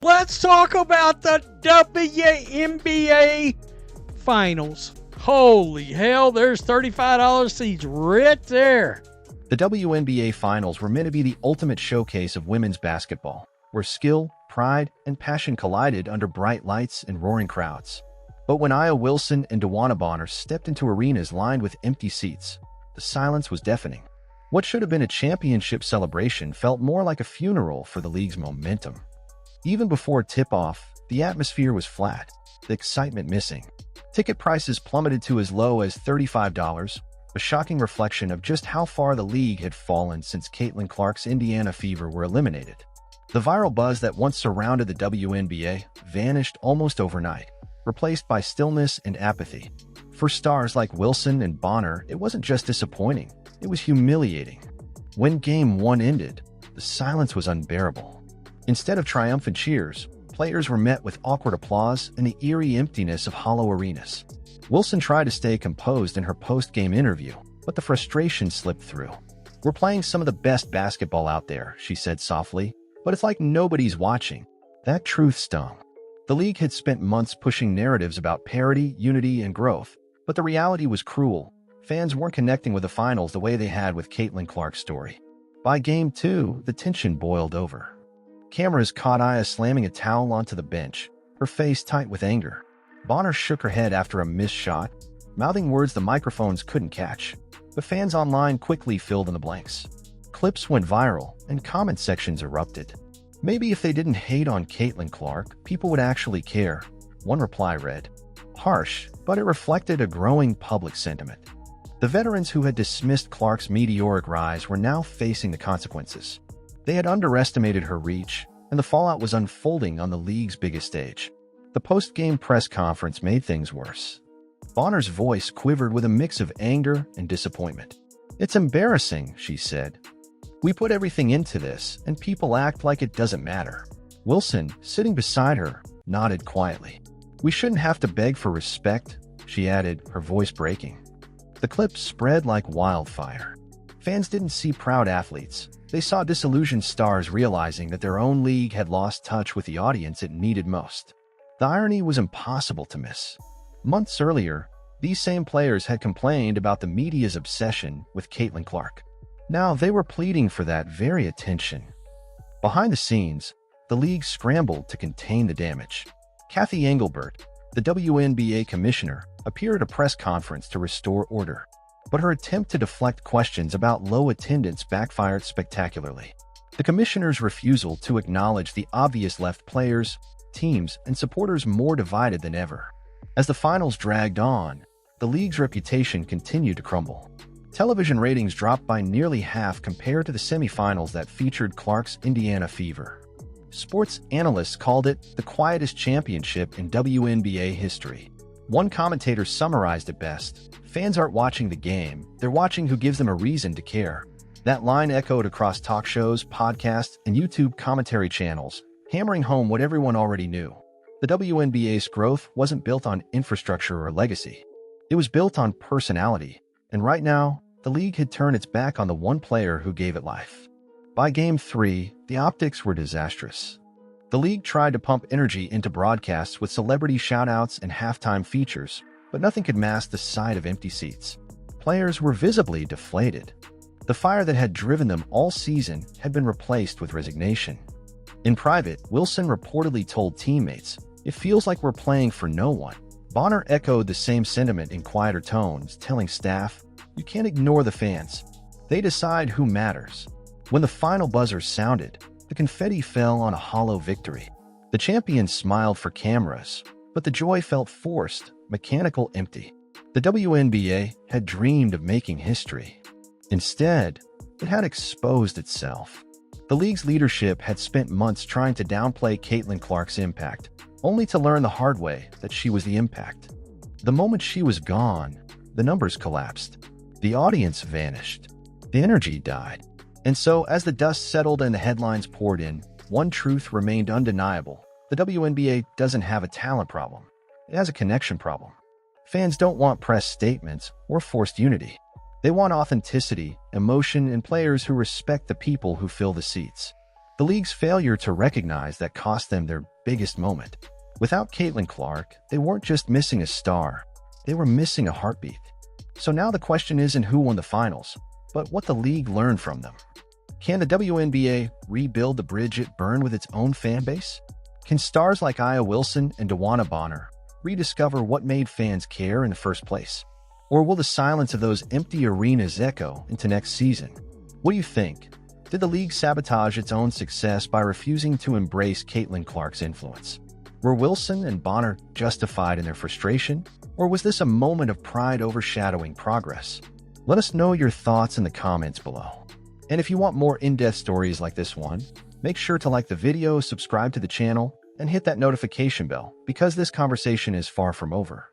Let's talk about the WNBA Finals. Holy hell, there's $35 seats right there. The WNBA Finals were meant to be the ultimate showcase of women's basketball, where skill, pride, and passion collided under bright lights and roaring crowds. But when Aya Wilson and DeWanna stepped into arenas lined with empty seats, the silence was deafening. What should have been a championship celebration felt more like a funeral for the league's momentum. Even before tip-off, the atmosphere was flat, the excitement missing. Ticket prices plummeted to as low as $35, a shocking reflection of just how far the league had fallen since Caitlin Clark's Indiana Fever were eliminated. The viral buzz that once surrounded the WNBA vanished almost overnight, replaced by stillness and apathy. For stars like Wilson and Bonner, it wasn't just disappointing, it was humiliating. When Game 1 ended, the silence was unbearable. Instead of triumphant cheers, players were met with awkward applause and the eerie emptiness of hollow arenas. Wilson tried to stay composed in her post-game interview, but the frustration slipped through. "We're playing some of the best basketball out there," she said softly, "but it's like nobody's watching." That truth stung. The league had spent months pushing narratives about parity, unity, and growth, but the reality was cruel. Fans weren't connecting with the finals the way they had with Caitlin Clark's story. By Game 2, the tension boiled over. Cameras caught Aya slamming a towel onto the bench, her face tight with anger. Bonner shook her head after a missed shot, mouthing words the microphones couldn't catch. But fans online quickly filled in the blanks. Clips went viral, and comment sections erupted. "Maybe if they didn't hate on Caitlin Clark, people would actually care," one reply read. Harsh, but it reflected a growing public sentiment. The veterans who had dismissed Clark's meteoric rise were now facing the consequences. They had underestimated her reach, and the fallout was unfolding on the league's biggest stage. The post-game press conference made things worse. Bonner's voice quivered with a mix of anger and disappointment. "It's embarrassing," she said. "We put everything into this, and people act like it doesn't matter." Wilson, sitting beside her, nodded quietly. "We shouldn't have to beg for respect," she added, her voice breaking. The clip spread like wildfire. Fans didn't see proud athletes. They saw disillusioned stars realizing that their own league had lost touch with the audience it needed most. The irony was impossible to miss. Months earlier, these same players had complained about the media's obsession with Caitlin Clark. Now they were pleading for that very attention. Behind the scenes, the league scrambled to contain the damage. Kathy Engelbert, the WNBA commissioner, appeared at a press conference to restore order. But her attempt to deflect questions about low attendance backfired spectacularly. The commissioner's refusal to acknowledge the obvious left players, teams, and supporters more divided than ever. As the finals dragged on, the league's reputation continued to crumble. Television ratings dropped by nearly half compared to the semifinals that featured Clark's Indiana Fever. Sports analysts called it the quietest championship in WNBA history. One commentator summarized it best: "Fans aren't watching the game, they're watching who gives them a reason to care." That line echoed across talk shows, podcasts, and YouTube commentary channels, hammering home what everyone already knew. The WNBA's growth wasn't built on infrastructure or legacy. It was built on personality, and right now, the league had turned its back on the one player who gave it life. By Game 3, the optics were disastrous. The league tried to pump energy into broadcasts with celebrity shoutouts and halftime features, but nothing could mask the sight of empty seats. Players were visibly deflated. The fire that had driven them all season had been replaced with resignation. In private, Wilson reportedly told teammates, "It feels like we're playing for no one." Bonner echoed the same sentiment in quieter tones, telling staff, "You can't ignore the fans. They decide who matters." When the final buzzer sounded, the confetti fell on a hollow victory. The champions smiled for cameras, but the joy felt forced, mechanical, empty. The WNBA had dreamed of making history. Instead, it had exposed itself. The league's leadership had spent months trying to downplay Caitlin Clark's impact, only to learn the hard way that she was the impact. The moment she was gone, the numbers collapsed. The audience vanished. The energy died. And so, as the dust settled and the headlines poured in, one truth remained undeniable. The WNBA doesn't have a talent problem. It has a connection problem. Fans don't want press statements or forced unity. They want authenticity, emotion, and players who respect the people who fill the seats. The league's failure to recognize that cost them their biggest moment. Without Caitlin Clark, they weren't just missing a star, they were missing a heartbeat. So now the question isn't who won the finals, but what the league learned from them. Can the WNBA rebuild the bridge it burned with its own fan base? Can stars like Aya Wilson and DeWanna rediscover what made fans care in the first place? Or will the silence of those empty arenas echo into next season? What do you think? Did the league sabotage its own success by refusing to embrace Caitlin Clark's influence? Were Wilson and Bonner justified in their frustration? Or was this a moment of pride overshadowing progress? Let us know your thoughts in the comments below. And if you want more in-depth stories like this one, make sure to like the video, subscribe to the channel, and hit that notification bell because this conversation is far from over.